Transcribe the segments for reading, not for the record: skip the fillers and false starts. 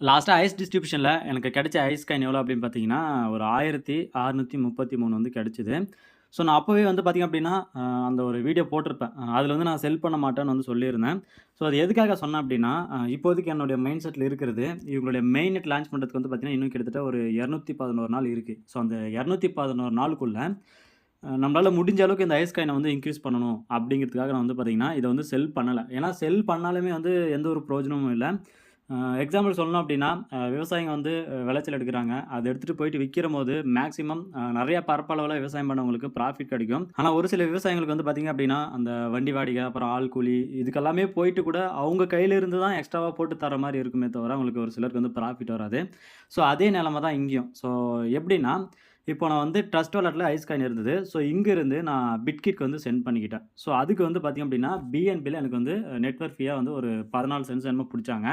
லாஸ்ட்டா ஐஸ் டிஸ்ட்ரிபியூஷன்ல எனக்கு கிடைச்ச ஐஸ் காயின் எவ்வளோ அப்படின்னு பார்த்தீங்கன்னா, ஒரு 1633 வந்து கிடைச்சது. ஸோ நான் அப்பவே வந்து பார்த்தீங்க அப்படின்னா, அந்த ஒரு வீடியோ போட்டிருப்பேன். அதில வந்து நான் செல் பண்ண மாட்டேன்னு வந்து சொல்லியிருந்தேன். ஸோ அது எதுக்காக சொன்னேன் அப்படின்னா, இப்போதைக்கு என்னுடைய மைண்ட் செட்ல இருக்கிறது, இவங்களுடைய மெயின் நெட் லான்ச் பண்றதுக்கு வந்து பார்த்தீங்கன்னா, இன்னும் கிட்டத்தட்ட ஒரு 211 நாள் இருக்கு. ஸோ அந்த 211 நாளுக்குள்ள நம்மளால முடிஞ்ச அளவுக்கு இந்த ஐஸ் காயின வந்து இன்கிரீஸ் பண்ணணும் அப்படிங்கிறதுக்காக நான் வந்து பார்த்தீங்கன்னா, இத வந்து செல் பண்ணல. ஏன்னா செல் பண்ணாலுமே வந்து எந்த ஒரு பிரயோஜனமும் இல்ல. எக்ஸாம்பிள் சொல்லணும் அப்டின்னா, விவசாயிங்க வந்து விளைச்சல் எடுக்குறாங்க. அத எடுத்துட்டு போயிட்டு விக்கிறம்போது மேக்ஸிமம் நெறைய பரப்பளவுல விவசாயம் பண்ணவங்களுக்கு ப்ராஃபிட் கிடைக்கும். ஆனா ஒரு சில விவசாயிங்களுக்கு வந்து பார்த்தீங்க அப்டின்னா, அந்த வண்டி வாடகை, அப்புறம் ஆள் கூலி இதுக்கெல்லாமே போயிட்டு கூட அவங்க கையில இருந்து தான் எக்ஸ்ட்ராவா போட்டு தர மாரி இருக்குமே தவிர, அவங்களுக்கு ஒரு சிலருக்கு வந்து ப்ராஃபிட் வராது. ஸோ அதே நெலம தான் இங்கேயும். ஸோ எப்டின்னா, இப்போ நான் வந்து ட்ரஸ்ட் வாலெட்ல ஐஸ் காயின் இருந்தது. ஸோ இங்கிருந்து நான் பிட்கிட்க்கு வந்து சென்ட் பண்ணிக்கிட்டேன். ஸோ அதுக்கு வந்து பார்த்தீங்க அப்டின்னா, பிஎன்பில எனக்கு வந்து நெட்வொர்க் ஃபீயா வந்து ஒரு 14 சென்ட்ஸ் என்னமோ புடிச்சாங்க.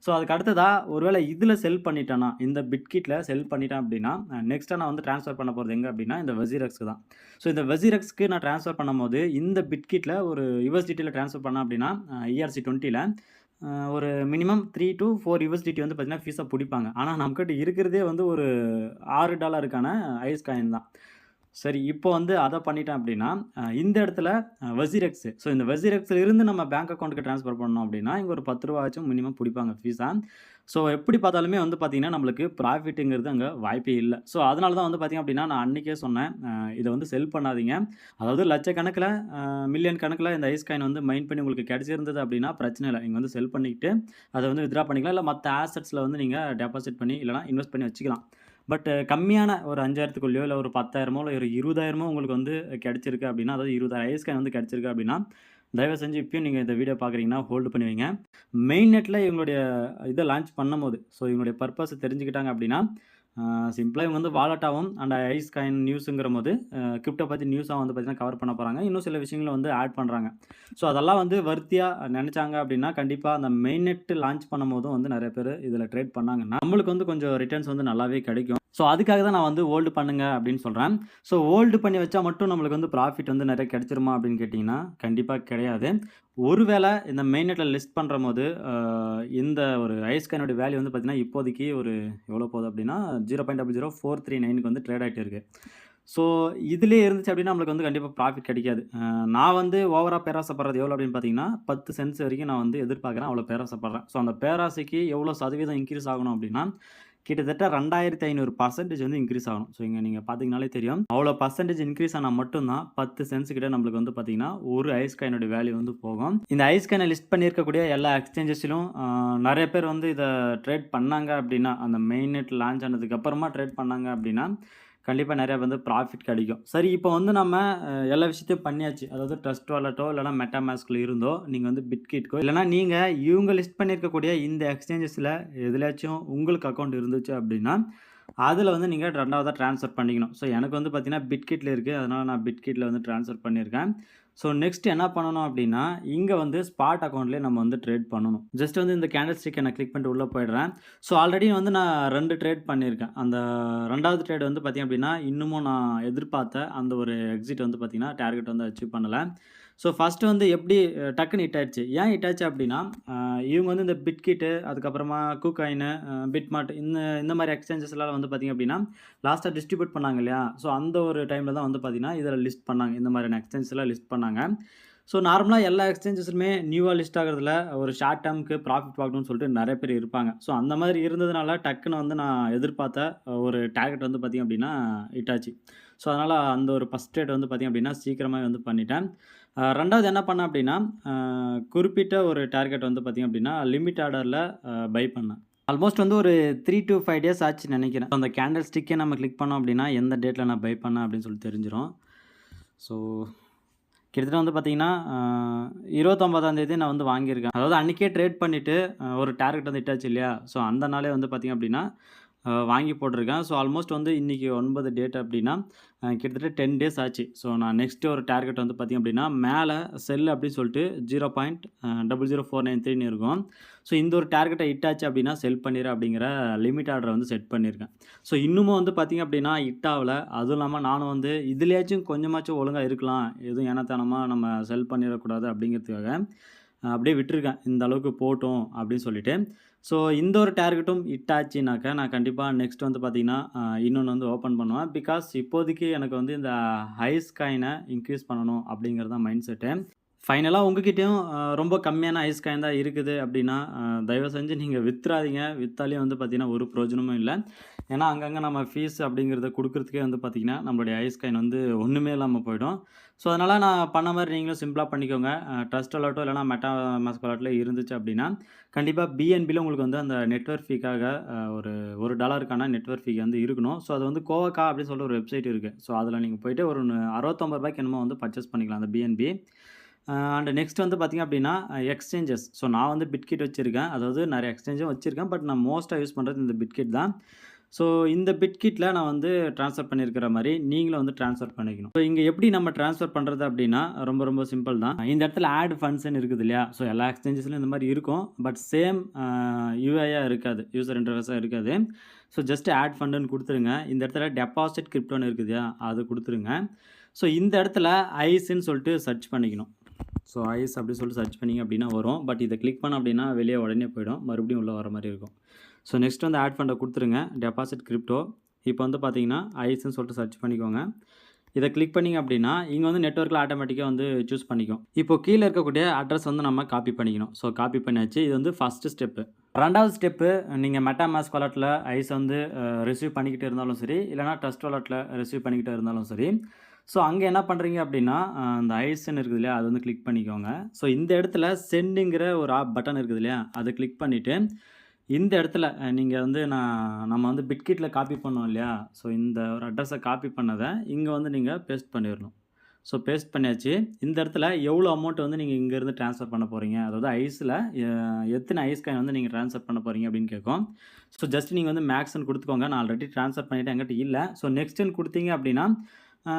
ஸோ அதுக்கு அடுத்ததா ஒருவேள இதில செல் பண்ணிட்டேன்னா, இந்த பிட்கிட்ல செல் பண்ணிட்டேன் அப்டின்னா, நெக்ஸ்ட்டா நான் வந்து ட்ரான்ஸ்ஃபர் பண்ண போறது எங்க அப்டின்னா, இந்த வசீரக்ஸ்க்கு தான். ஸோ இந்த வசீரக்ஸ்க்கு நான் ட்ரான்ஸ்ஃபர் பண்ணும்போது, இந்த பிட்கிட்ல ஒரு யுஎஸ்டிடில ட்ரான்ஸ்ஃபர் பண்ணேன் அப்டின்னா, ERC20ல ஒரு மினிமம் 3 டூ 4 யுஎஸ்டிடி வந்து பார்த்தீங்கன்னா, ஃபீஸா புடிப்பாங்க. ஆனா நம்மகிட்ட இருக்கிறதே வந்து ஒரு $6க்கான ஐஸ் காயின் தான். சரி, இப்போ வந்து அத பண்ணிட்டேன் அப்டின்னா, இந்த இடத்துல வசீரக்ஸ். ஸோ இந்த வசீரக்ஸ்ல இருந்து நம்ம பேங்க் அக்கவுண்ட்க்கு ட்ரான்ஸ்ஃபர் பண்ணோம் அப்டின்னா, இங்க ஒரு ₹10 ஆச்சும் மினிமம் புடிப்பாங்க ஃபீஸா. ஸோ எப்படி பார்த்தாலுமே வந்து பார்த்தீங்கன்னா, நம்மளுக்கு ப்ராஃபிட்ங்கிறது அங்க வாய்ப்பே இல்ல. ஸோ அதனால தான் வந்து பார்த்தீங்க அப்டின்னா, நான் அன்னைக்கே சொன்னேன். இத வந்து செல் பண்ணாதீங்க. அதாவது லட்சக்கணக்குல, மில்லியன் கணக்குல இந்த ஐஸ் காயின் வந்து மைன் பண்ணி உங்களுக்கு கிடைச்சிருந்தது அப்டின்னா பிரச்சனை இல்ல. நீங்க வந்து செல் பண்ணிக்கிட்டு, அத வந்து வித்ட்ரா பண்ணிக்கலாம். இல்ல மத்த ஆசெட்ஸ்ல வந்து நீங்க டெபாசிட் பண்ணி, இல்லன்னா இன்வெஸ்ட் பண்ணி வச்சுக்கலாம். பட் கம்மியான ஒரு 5,000த்துக்குள்ளயோ, இல்ல ஒரு 10,000மோ, இல்ல ஒரு 20,000மோ உங்களுக்கு வந்து கிடைச்சிருக்கு அப்டின்னா, அதாவது 20,000 ஐஸ் காயின் வந்து கிடைச்சிருக்கு அப்டின்னா, தயவு செஞ்சு இப்பயும் நீங்க இந்த வீடியோ பார்க்குறீங்கன்னா, ஹோல்டு பண்ணி வைங்க. மெயின் நெட்ல இவங்களுடைய இத லான்ச் பண்ணும்போது, ஸோ இவங்களுடைய பர்ப்பஸ தெரிஞ்சுக்கிட்டாங்க அப்டின்னா, அ சிம்பிளா இவங்க வந்து வாலெட்டாவும் அண்ட் ஐஸ் காயின் நியூஸ்ங்கிறபோது, கிரிப்டோ பத்தி நியூஸா வந்து பார்த்தீங்கன்னா கவர் பண்ண போறாங்க. இன்னும் சில விஷயங்கள வந்து ஆட் பண்றாங்க. ஸோ அதெல்லாம் வந்து வர்த்தியா நெனச்சாங்க அப்டின்னா, கண்டிப்பா அந்த மெயின் நெட் லான்ச் பண்ணும்போதும் வந்து நெறைய பேரு இதுல ட்ரேட் பண்ணாங்கன்னா, நம்மளுக்கு வந்து கொஞ்சம் ரிட்டர்ன்ஸ் வந்து நல்லாவே கிடைக்கும். ஸோ அதுக்காக தான் நான் வந்து ஹோல்டு பண்ணுங்க அப்டின்னு சொல்றேன். ஸோ ஹோல்டு பண்ணி வச்சா மட்டும் நம்மளுக்கு வந்து ப்ராஃபிட் வந்து நெறைய கிடைச்சிருமா அப்டின்னு கேட்டீங்கன்னா, கண்டிப்பா கிடையாது. ஒருவேள இந்த மெயின் நெட்ல லிஸ்ட் பண்றம்போது, இந்த ஒரு ஐஸ்காயினோட வேல்யூ வந்து பார்த்தீங்கன்னா, இப்போதைக்கு ஒரு எவ்வளோ போகுது அப்டின்னா, 0.00439க்கு வந்து ட்ரேட் ஆயிட்டு இருக்கு. ஸோ இதிலேயே இருந்துச்சு அப்டின்னா, நம்மளுக்கு வந்து கண்டிப்பா ப்ராஃபிட் கிடைக்காது. நான் வந்து ஓவரா பேராசைப்படுறது எவ்வளோ அப்டின்னு பார்த்தீங்கன்னா, 10 சென்ட்ஸ் வரைக்கும் நான் வந்து எதிர்பார்க்குறேன். அவ்வளோ பேராசைப்படுறேன். ஸோ அந்த பேராசைக்கு எவ்வளோ சதவீதம் இன்கிரீஸ் ஆகணும் அப்டின்னா, கிட்டத்தட்ட 2500% வந்து இன்கிரீஸ் ஆகணும். ஸோ இங்க நீங்க பார்த்தீங்கனாலே தெரியும். அவ்வளோ பெர்சன்டேஜ் இன்கிரீஸ் ஆனா மட்டும் தான் 10 சென்ட்ஸ் கிட்ட நம்மளுக்கு வந்து பார்த்தீங்கன்னா, ஒரு ஐஸ் காயினோட வேல்யூ வந்து போகும். இந்த ஐஸ் காயின லிஸ்ட் பண்ணியிருக்கக்கூடிய எல்லா எக்ஸ்சேஞ்சஸ்லயும் நெறைய பேர் வந்து இத ட்ரேட் பண்ணாங்க அப்டின்னா, அந்த மெயின் நெட் லான்ச் ஆனதுக்கு அப்புறமா ட்ரேட் பண்ணாங்க அப்டின்னா, கண்டிப்பா நெறைய வந்து ப்ராஃபிட் கிடைக்கும். சரி, இப்போ வந்து நம்ம எல்லா விஷயத்தையும் பண்ணியாச்சு. அதாவது ட்ரஸ்ட் வாலெட்டோ இல்லன்னா மெட்டாமாஸ்க்ல இருந்தோ, நீங்க வந்து பிட்கிட்க்கோ இல்லன்னா நீங்க இவங்க லிஸ்ட் பண்ணியிருக்கக்கூடிய இந்த எக்ஸ்சேஞ்சஸ்ல எதுலயாச்சும் உங்களுக்கு அக்கவுண்ட் இருந்துச்சு அப்டின்னா, அதுல வந்து நீங்க 2வதா ட்ரான்ஸ்ஃபர் பண்ணிக்கணும். ஸோ எனக்கு வந்து பார்த்தீங்கன்னா, பிட்கிட்ல இருக்கு. அதனால நான் பிட்கிட்ல வந்து ட்ரான்ஸ்ஃபர் பண்ணியிருக்கேன். ஸோ நெக்ஸ்ட் என்ன பண்ணணும் அப்டின்னா, இங்க வந்து ஸ்பாட் அக்கவுண்ட்லயே நம்ம வந்து ட்ரேட் பண்ணணும். ஜஸ்ட் வந்து இந்த கேண்டில் ஸ்டிக்க நான் கிளிக் பண்ணிட்டு உள்ள போயிடுறேன். ஸோ ஆல்ரெடி வந்து நான் 2 ட்ரேட் பண்ணியிருக்கேன். அந்த 2வது ட்ரேட் வந்து பார்த்தீங்க அப்டின்னா, இன்னமும் நான் எதிர்பார்த்த அந்த ஒரு எக்ஸிட் வந்து பார்த்தீங்கன்னா, டார்கெட் வந்து அச்சீவ் பண்ணல. ஸோ ஃபர்ஸ்ட் வந்து எப்படி டக்குன்னு ஹிட் ஆயிடுச்சு. ஏன் ஹிட் ஆச்சு அப்டின்னா, இவங்க வந்து இந்த பிட்கிட்டு, அதுக்கப்புறமா கூகாயின், பிட்மார்ட் இந்த மாரி எக்ஸ்சேஞ்சஸ்லாம் வந்து பார்த்தீங்க அப்டின்னா, லாஸ்ட்டா டிஸ்ட்ரிபியூட் பண்ணாங்க இல்லையா? ஸோ அந்த ஒரு டைம்ல தான் வந்து பார்த்தீங்கன்னா, இதில லிஸ்ட் பண்ணாங்க. இந்த மாதிரியான எக்ஸ்சேஞ்சஸ்லாம் லிஸ்ட் பண்ணாங்க. ஸோ நார்மலா எல்லா எக்ஸ்சேஞ்சஸுமே நியூவா லிஸ்ட் ஆகுறதுல ஒரு ஷார்ட் டெர்ம்க்கு ப்ராஃபிட் பார்க்கணும்னு சொல்லிட்டு நெறைய பேர் இருப்பாங்க. ஸோ அந்த மாதிரி இருந்ததுனால டக்குன்னு வந்து நான் எதிர்பார்த்த ஒரு டார்கெட் வந்து பார்த்தீங்க அப்டின்னா, ஹிட் ஆச்சு. ஸோ அதனால அந்த ஒரு ஃபர்ஸ்ட் ட்ரேட் வந்து பார்த்தீங்க அப்டின்னா, சீக்கிரமாவே வந்து பண்ணிட்டேன். 2வது என்ன பண்ணேன் அப்டின்னா, குறிப்பிட்ட ஒரு டார்கெட் வந்து பார்த்தீங்க அப்டின்னா, லிமிட் ஆர்டர்ல பை பண்ணேன். ஆல்மோஸ்ட் வந்து ஒரு 3 டூ 5 டேஸ் ஆச்சுன்னு நெனைக்கிறேன். அந்த கேண்டில் ஸ்டிக்கே நம்ம கிளிக் பண்ணோம் அப்டின்னா, எந்த டேட்ல நான் பை பண்ணேன் அப்டின்னு சொல்லி தெரிஞ்சிரும். ஸோ கிட்டத்தட்ட வந்து பார்த்தீங்கன்னா, 29ஆம் தேதி நான் வந்து வாங்கியிருக்கேன். அதாவது அன்னைக்கே ட்ரேட் பண்ணிட்டு, ஒரு டார்கெட் வந்து ஹிட் ஆச்சு இல்லையா? ஸோ அந்த நாளே வந்து பார்த்தீங்க அப்டின்னா, வாங்கி போட்டிருக்கேன். ஸோ ஆல்மோஸ்ட் வந்து இன்னைக்கு 9 டேட் அப்டின்னா, கிட்டத்தட்ட 10 டேஸ் ஆச்சு. ஸோ நான் நெக்ஸ்ட் ஒரு டார்கெட் வந்து பார்த்தீங்க அப்டின்னா, மேல செல் அப்டின்னு சொல்லிட்டு 0.00493ன்னு இருக்கும். ஸோ இந்த ஒரு டார்கெட்ட ஹிட் ஆச்சு அப்டின்னா, செல் பண்ணிரு அப்டிங்கிற லிமிட் ஆர்டர வந்து செட் பண்ணியிருக்கேன். ஸோ இன்னமும் வந்து பார்த்தீங்க அப்டின்னா, ஹிட் ஆவல. அதுவும் இல்லாம நானும் வந்து இதுலயாச்சும் கொஞ்சமாச்சும் ஒழுங்கா இருக்கலாம். எதுவும் ஏனத்தானமா நம்ம செல் பண்ணிறக்கூடாது அப்டிங்கிறதுக்காக, அப்படியே விட்டுருக்கேன். இந்த அளவுக்கு போட்டும் அப்படின்னு சொல்லிட்டு. ஸோ இந்த ஒரு டார்கெட்டும் ஹிட் ஆச்சுனாக்கா, நான் கண்டிப்பா நெக்ஸ்ட் வந்து பார்த்தீங்கன்னா, இன்னொன்னு வந்து ஓப்பன் பண்ணுவேன். பிகாஸ் இப்போதைக்கு எனக்கு வந்து இந்த ஐஸ் காயின இன்க்ரீஸ் பண்ணணும் அப்படிங்கிறது தான் மைண்ட் செட்டு. ஃபைனலா உங்ககிட்டயும் ரொம்ப கம்மியான ஐஸ் காயின் தான் இருக்குது அப்படின்னா, தயவு செஞ்சு நீங்க வித்துறாதீங்க. வித்தாலே வந்து பார்த்தீங்கன்னா, ஒரு பிரயோஜனமும் இல்ல. ஏன்னா, அங்கங்க நம்ம ஃபீஸ் அப்படிங்கிறத குடுக்குறதுக்கே வந்து பார்த்தீங்கன்னா, நம்மளுடைய ஐஸ் காயின் வந்து ஒண்ணுமே இல்லாம போயிடும். ஸோ, அதனால நான் பண்ண மாரி நீங்களும் சிம்பிளா பண்ணிக்கோங்க. ட்ரஸ்ட் அலர்ட்டோ இல்லன்னா மெட்டா மாஸ்க் வாலெட்ல இருந்துச்சு அப்படின்னா, கண்டிப்பா பிஎன்பில உங்களுக்கு வந்து அந்த நெட்வொர்க் ஃபீக்காக ஒரு $1க்கான நெட்வொர்க் ஃபீ வந்து இருக்கணும். ஸோ, அது வந்து கோவக்கா அப்படின்னு சொல்லிட்டு ஒரு வெப்சைட் இருக்கு. ஸோ, அதில நீங்க போயிட்டு ஒரு ரூ. 69 என்னமோ வந்து பர்ச்சேஸ் பண்ணிக்கலாம் அந்த பிஎன்பி. அண்ட் நெக்ஸ்ட் வந்து பார்த்தீங்க அப்படின்னா, எக்ஸ்சேஞ்சஸ். ஸோ, நான் வந்து பிட்கிட் வச்சிருக்கேன். அதாவது நெறைய எக்ஸ்சேஞ்சும் வச்சிருக்கேன். பட் நான் மோஸ்ட்டா யூஸ் பண்றது இந்த பிட்கிட் தான். ஸோ, இந்த பிட்கிட்ல நான் வந்து ட்ரான்ஸ்ஃபர் பண்ணியிருக்கிற மாரி, நீங்களும் வந்து ட்ரான்ஸ்ஃபர் பண்ணிக்கணும். ஸோ, இங்க எப்படி நம்ம ட்ரான்ஸ்ஃபர் பண்றது அப்படின்னா, ரொம்ப ரொம்ப சிம்பிள் தான். இந்த இடத்துல ஆட் ஃபண்ட்ஸ்ன்னு இருக்குது இல்லையா? ஸோ, எல்லா எக்ஸ்சேஞ்சஸ்லயும் இந்த மாரி இருக்கும். பட் சேம் யூஐயா இருக்காது. யூசர் இன்டர்ஃபேஸா இருக்காது. ஸோ, ஜஸ்ட் ஆட் ஃபண்டுன்னு குடுத்துருங்க. இந்த இடத்துல டெபாசிட் கிரிப்டோன்னு இருக்குது இல்லையா? அது குடுத்துருங்க. ஸோ, இந்த இடத்துல ஐஸ்ன்னு சொல்லிட்டு சர்ச் பண்ணிக்கணும். ஸோ, ஐஸ் அப்படி சொல்லிட்டு சர்ச் பண்ணீங்க அப்படின்னா வரும். பட் இத கிளிக் பண்ணோம் அப்படின்னா வெளிய உடனே போயிடும். மறுபடியும் உள்ள வர மாரி இருக்கும். ஸோ, நெக்ஸ்ட் வந்து ஆட் ஃபண்ட குடுத்துருங்க. Deposit crypto. இப்போ வந்து பார்த்தீங்கன்னா, ஐஸ்ன்னு சொல்லிட்டு சர்ச் பண்ணிக்கோங்க. இத கிளிக் பண்ணீங்க அப்படின்னா, இங்க வந்து நெட்வொர்க்ல ஆட்டோமேட்டிக்கா வந்து சூஸ் பண்ணிக்கும். இப்போ கீழ இருக்கக்கூடிய அட்ரஸ் வந்து நம்ம காப்பி பண்ணிக்கணும். ஸோ, காப்பி பண்ணியாச்சு. இது வந்து ஃபர்ஸ்ட் ஸ்டெப்பு. 2வது ஸ்டெப்பு, நீங்க மெட்டா மாஸ்க் வாலெட்ல ஐஸ் வந்து ரிசீவ் பண்ணிக்கிட்டு இருந்தாலும் சரி, இல்லன்னா ட்ரஸ்ட் வாலெட்ல ரிசீவ் பண்ணிக்கிட்டு இருந்தாலும் சரி. ஸோ, அங்க என்ன பண்றீங்க அப்படின்னா, அந்த ஐஸ்ன்னு இருக்குது இல்லையா? அது வந்து கிளிக் பண்ணிக்கோங்க. ஸோ, இந்த இடத்துல சென்ட்ங்கிற ஒரு பட்டன் இருக்குது இல்லையா? அத கிளிக் பண்ணிட்டு, இந்த இடத்துல நீங்க வந்து நம்ம வந்து பிட்கிட்ல காப்பி பண்ணோம் இல்லையா? ஸோ, இந்த ஒரு அட்ரஸ காப்பி பண்ணத இங்க வந்து நீங்க பேஸ்ட் பண்ணிறணும். ஸோ, பேஸ்ட் பண்ணியாச்சு. இந்த இடத்துல எவ்வளோ அமௌண்ட் வந்து நீங்க இங்கருந்து ட்ரான்ஸ்ஃபர் பண்ண போறீங்க? அதாவது ஐஸ்ல எத்தன ஐஸ் காயின் வந்து நீங்க ட்ரான்ஸ்ஃபர் பண்ண போறீங்க அப்படின்னு கேட்கும். ஸோ, ஜஸ்ட் நீங்க வந்து மேக்ஸ்ன்னு குடுத்துக்கோங்க. நான் ஆல்ரெடி ட்ரான்ஸ்ஃபர் பண்ணிட்டேன். என்கிட்ட இல்ல. ஸோ, நெக்ஸ்ட்ன்னு குடுத்தீங்க அப்படின்னா,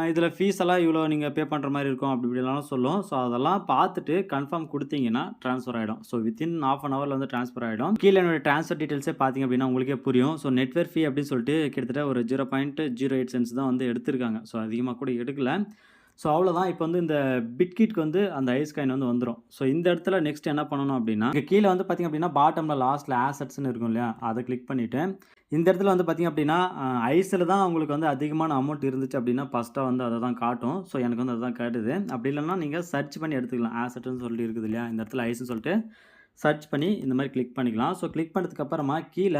இதில ஃபீஸ் எல்லாம் இவ்வளோ நீங்க பே பண்ற மாரி இருக்கும். அப்படி இப்படிலாம் சொல்லும். ஸோ, அதெல்லாம் பார்த்துட்டு கன்ஃபார்ம் குடுத்தீங்கன்னா ட்ரான்ஸ்ஃபர் ஆயிடும். ஸோ, வித்தின் ½ அன் ஹவர்ல வந்து ட்ரான்ஸ்ஃபர் ஆயிடும். கீழ என்னோட ட்ரான்ஸ்ஃபர் டீட்டெயில்ஸே பார்த்தீங்க அப்படின்னா உங்களுக்கே புரியும். ஸோ, நெட்வொர்க் ஃபீ அப்படின்னு சொல்லிட்டு கிட்டத்தட்ட ஒரு 0.08 சென்ட்ஸ் தான் வந்து எடுத்திருக்காங்க. ஸோ, அதிகமா கூட எடுக்கல. ஸோ, அவ்வளோதான். இப்போ வந்து இந்த பிட்கிட்க்கு வந்து அந்த ஐஸ் காயின் வந்து வந்துரும். ஸோ, இந்த இடத்துல நெக்ஸ்ட் என்ன பண்ணணும் அப்படின்னா, இங்க கீழ வந்து பார்த்தீங்க அப்படின்னா, பாட்டம்ல லாஸ்ட்ல ஆசெட்ஸ்ன்னு இருக்கும் இல்லையா? அத கிளிக் பண்ணிட்டு, இந்த இடத்துல வந்து பார்த்தீங்க அப்படின்னா, ஐஸ்ல தான் உங்களுக்கு வந்து அதிகமான அமௌண்ட் இருந்துச்சு அப்படின்னா, ஃபர்ஸ்ட்டா வந்து அத தான் காட்டும். ஸோ, எனக்கு வந்து அதுதான் காட்டுது. அப்படி இல்லன்னா நீங்க சர்ச் பண்ணி எடுத்துக்கலாம். ஆசெட்ன்னு சொல்லிட்டு இருக்குது இல்லையா? இந்த இடத்துல ஐஸ்ன்னு சொல்லிட்டு சர்ச் பண்ணி இந்த மாரி கிளிக் பண்ணிக்கலாம். ஸோ, கிளிக் பண்ணதுக்கு அப்புறமா கீழ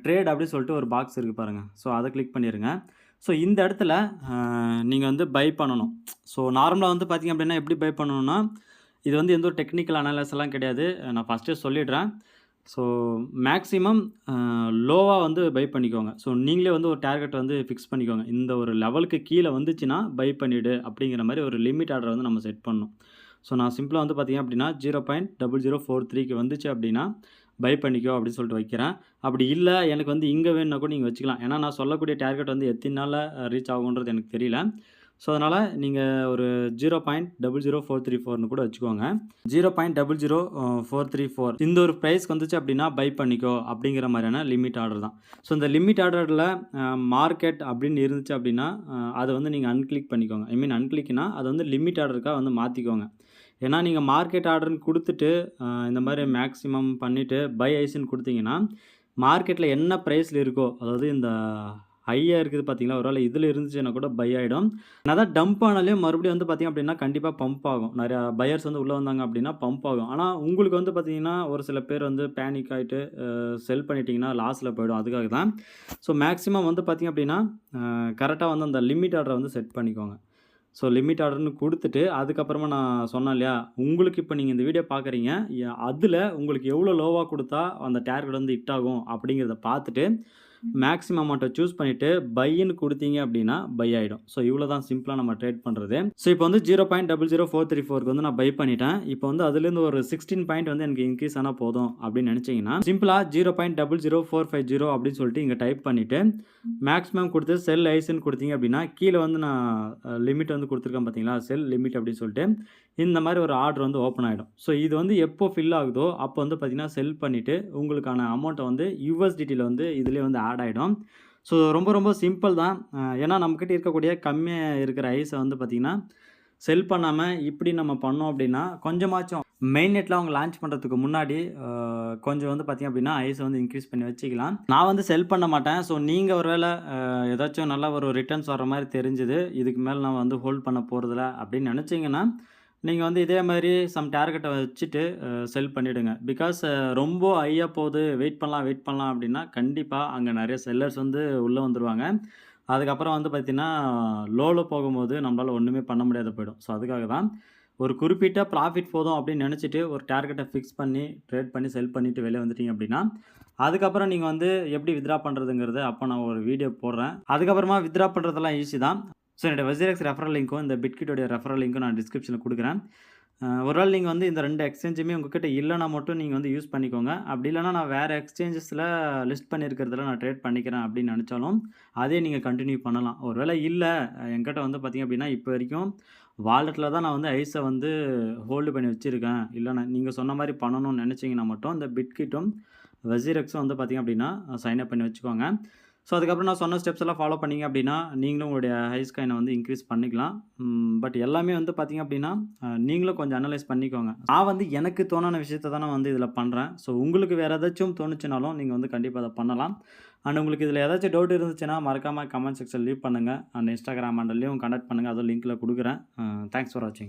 ட்ரேட் அப்படின்னு சொல்லிட்டு ஒரு பாக்ஸ் இருக்கு பாருங்க. ஸோ, அத கிளிக் பண்ணிருங்க. ஸோ, இந்த இடத்துல நீங்க வந்து பை பண்ணணும். ஸோ, நார்மலா வந்து பார்த்தீங்க அப்படின்னா, எப்படி பை பண்ணணும்னா, இது வந்து எந்த ஒரு டெக்னிக்கல் அனாலிசிஸ்லாம் கிடையாது. நான் ஃபர்ஸ்ட்டே சொல்லிடுறேன். ஸோ, மேக்ஸிமம் லோவா வந்து பை பண்ணிக்கோங்க. ஸோ, நீங்களே வந்து ஒரு டார்கெட் வந்து ஃபிக்ஸ் பண்ணிக்கோங்க. இந்த ஒரு லெவலுக்கு கீழ வந்துச்சுன்னா, பை பண்ணிடு அப்படிங்கிற மாரி ஒரு லிமிட் ஆர்டர வந்து நம்ம செட் பண்ணணும். ஸோ, நான் சிம்பிளா வந்து பார்த்தீங்க அப்படின்னா, 0.0043க்கு வந்துச்சு அப்படின்னா, பை பண்ணிக்கோ அப்படின்னு சொல்லிட்டு வைக்கிறேன். அப்படி இல்ல, எனக்கு வந்து இங்க வேணும்னா கூட நீங்க வச்சுக்கலாம். ஏன்னா, நான் சொல்லக்கூடிய டார்கெட் வந்து எத்தன நாள்ல ரீச் ஆகும்ன்றது எனக்கு தெரியல. ஸோ, அதனால நீங்க ஒரு 0.00434ன்னு கூட வச்சுக்கோங்க. 0.00434 இந்த ஒரு பிரைஸ்க்கு வந்துச்சு அப்படின்னா, பை பண்ணிக்கோ அப்படிங்கிற மாரியான லிமிட் ஆர்டர் தான். ஸோ, இந்த லிமிட் ஆர்டர்ல மார்க்கெட் அப்படின்னு இருந்துச்சு அப்படின்னா, அத வந்து நீங்க அன்கிளிக் பண்ணிக்கோங்க. ஐ மீன் அன்கிளிக்னா, அத வந்து லிமிட் ஆர்டருக்கா வந்து மாத்திக்கோங்க. ஏன்னா, நீங்க மார்க்கெட் ஆர்டர்ன்னு குடுத்துட்டு, இந்த மாரி மேக்ஸிமம் பண்ணிட்டு, பை ஐஸ்ன்னு குடுத்தீங்கன்னா, மார்க்கெட்ல என்ன பிரைஸ்ல இருக்கோ, அதாவது இந்த ஹையா இருக்குது பார்த்தீங்களா, ஒரு வேள இதுல இருந்துச்சுன்னா கூட பை ஆயிடும். என்னதான் டம்ப் ஆனாலும் மறுபடியும் வந்து பார்த்தீங்க அப்படின்னா, கண்டிப்பா பம்ப் ஆகும். நெறையா பையர்ஸ் வந்து உள்ள வந்தாங்க அப்படின்னா பம்ப் ஆகும். ஆனா, உங்களுக்கு வந்து பார்த்தீங்கன்னா, ஒரு சில பேர் வந்து பேனிக் ஆயிட்டு செல் பண்ணிட்டீங்கன்னா லாஸ்ல போயிடும். அதுக்காக தான். ஸோ, மேக்ஸிமம் வந்து பார்த்தீங்க அப்படின்னா, கரெக்ட்டா வந்து அந்த லிமிட் ஆர்டர வந்து செட் பண்ணிக்கோங்க. ஸோ, லிமிட் ஆர்டர்ன்னு குடுத்துட்டு, அதுக்கப்புறமா நான் சொன்னேன் இல்லையா, உங்களுக்கு இப்ப நீங்க இந்த வீடியோ பார்க்குறீங்க. அதுல உங்களுக்கு எவ்வளோ லோவா குடுத்தா அந்த டார்கெட் வந்து ஹிட் ஆகும் அப்படிங்கிறத பார்த்துட்டு, மேக்ஸிமம் அமௌண்ட்ட சூஸ் பண்ணிட்டு, பைன்னு குடுத்தீங்க அப்படின்னா, பை ஆயிடும். ஸோ, இவ்வளோ தான் சிம்பிளா நம்ம ட்ரேட் பண்றது. ஸோ, இப்போ வந்து 0.00434க்கு வந்து நான் பை பண்ணிட்டேன். இப்போ வந்து அதுலேருந்து ஒரு 16 பாயிண்ட் வந்து எனக்கு இன்க்ரீஸ் ஆனா போதும் அப்படின்னு நெனச்சீங்கன்னா, சிம்பிளா 0.00450 அப்படின்னு சொல்லிட்டு இங்க டைப் பண்ணிட்டு, மேக்ஸிமம் குடுத்து செல் ஐஸ்ன்னு குடுத்தீங்க அப்படின்னா, கீழ வந்து நான் லிமிட் வந்து குடுத்துருக்கேன் பார்த்தீங்களா? செல் லிமிட் அப்படின்னு சொல்லிட்டு, இந்த மாரி ஒரு ஆர்டர் வந்து ஓப்பன் ஆயிடும். ஸோ, இது வந்து எப்போ ஃபில் ஆகுதோ, அப்போ வந்து பார்த்தீங்கன்னா, செல் பண்ணிட்டு உங்களுக்கான அமௌண்ட்ட வந்து USDTல வந்து இதுலயே வந்து ஆட் ஆயிடும். ஸோ, ரொம்ப ரொம்ப சிம்பிள் தான். ஏன்னா நம்மகிட்ட இருக்கக்கூடிய கம்மியா இருக்கிற ஐஸ வந்து பார்த்தீங்கன்னா, செல் பண்ணாம இப்படி நம்ம பண்ணோம் அப்படின்னா, கொஞ்சமாச்சும் மெயின் நெட்ல அவங்க லான்ச் பண்றதுக்கு முன்னாடி கொஞ்சம் வந்து பார்த்தீங்க அப்படின்னா, ஐஸ வந்து இன்க்ரீஸ் பண்ணி வச்சுக்கலாம். நான் வந்து செல் பண்ண மாட்டேன். ஸோ நீங்க ஒரு வேள ஏதாச்சும் நல்ல ஒரு ரிட்டர்ன்ஸ் வர்ற மாரி தெரிஞ்சுது. இதுக்கு மேல நான் வந்து ஹோல்ட் பண்ண போறதில்ல அப்படின்னு நெனச்சீங்கன்னா, நீங்க வந்து இதே மாரி சம் டார்கெட்ட வச்சுட்டு செல் பண்ணிடுங்க. பிகாஸ் ரொம்ப ஹையா போது வெயிட் பண்ணலாம் அப்படின்னா, கண்டிப்பா அங்க நெறைய செல்லர்ஸ் வந்து உள்ள வந்துருவாங்க. அதுக்கப்புறம் வந்து பார்த்தீங்கன்னா, லோல போகும்போது நம்மளால ஒண்ணுமே பண்ண முடியாத போயிடும். ஸோ அதுக்காக தான் ஒரு குறிப்பிட்ட ப்ராஃபிட் போதும் அப்படின்னு நெனச்சுட்டு ஒரு டார்கெட்ட ஃபிக்ஸ் பண்ணி, ட்ரேட் பண்ணி, செல் பண்ணிட்டு வெளிய வந்துட்டீங்க அப்படின்னா, அதுக்கப்புறம் நீங்க வந்து எப்படி வித்ட்ரா பண்றதுங்கிறத அப்ப நான் ஒரு வீடியோ போடுறேன். அதுக்கப்புறமா வித்ட்ரா பண்றதெல்லாம் ஈஸி தான். ஸோ என்னோட WZX ரெஃபரல் லிங்க்கும், இந்த பிட்கிட்டோடைய ரெஃபரல் லிங்க்கும் நான் டிஸ்கிரிப்ஷன்ல குடுக்குறேன். ஒரு வேள நீங்க வந்து இந்த 2 எக்ஸ்சேஞ்சுமே உங்ககிட்ட இல்லன்னா மட்டும் நீங்க வந்து யூஸ் பண்ணிக்கோங்க. அப்படி இல்லன்னா நான் வேற எக்ஸ்சேஞ்சஸ்ல லிஸ்ட் பண்ணியிருக்கிறதுல நான் ட்ரேட் பண்ணிக்கிறேன் அப்படின்னு நெனச்சாலும், அதே நீங்க கன்டின்யூ பண்ணலாம். ஒரு வேள இல்ல என்கிட்ட வந்து பார்த்தீங்க அப்படின்னா, இப்ப வரைக்கும் வாலெட்ல தான் நான் வந்து ஐஸ வந்து ஹோல்டு பண்ணி வச்சிருக்கேன். இல்ல நீங்க சொன்ன மாரி பண்ணணும்னு நெனச்சீங்கன்னா மட்டும், இந்த பிட்கிட்டும், WZXம் வந்து பார்த்தீங்க அப்படின்னா, சைன் அப் பண்ணி வச்சுக்கோங்க. ஸோ அதுக்கப்புறம் நான் சொன்ன ஸ்டெப்ஸ் எல்லாம் ஃபாலோ பண்ணீங்க அப்படின்னா, நீங்களும் உங்களுடைய ஹைஸ் காயின வந்து இன்க்ரீஸ் பண்ணிக்கலாம். பட் எல்லாமே வந்து பார்த்தீங்க அப்படின்னா, நீங்களும் கொஞ்சம் அனலைஸ் பண்ணிக்கோங்க. நான் வந்து எனக்கு தோணுன விஷயத்த தான் நான் வந்து இதில பண்றேன். ஸோ உங்களுக்கு வேற ஏதாச்சும் தோணுச்சுனாலும், நீங்க வந்து கண்டிப்பா அத பண்ணலாம். அண்ட் உங்களுக்கு இதில ஏதாச்சும் டவுட் இருந்துச்சுன்னா, மறக்காம கமெண்ட் செக்ஷன் லீவ் பண்ணுங்க. அண்ட் Instagram ஹேண்டல்லயும் கான்டாக்ட் பண்ணுங்க. அதுவும் லிங்க்ல குடுக்குறேன். தேங்க்ஸ் ஃபார் வாட்சிங்.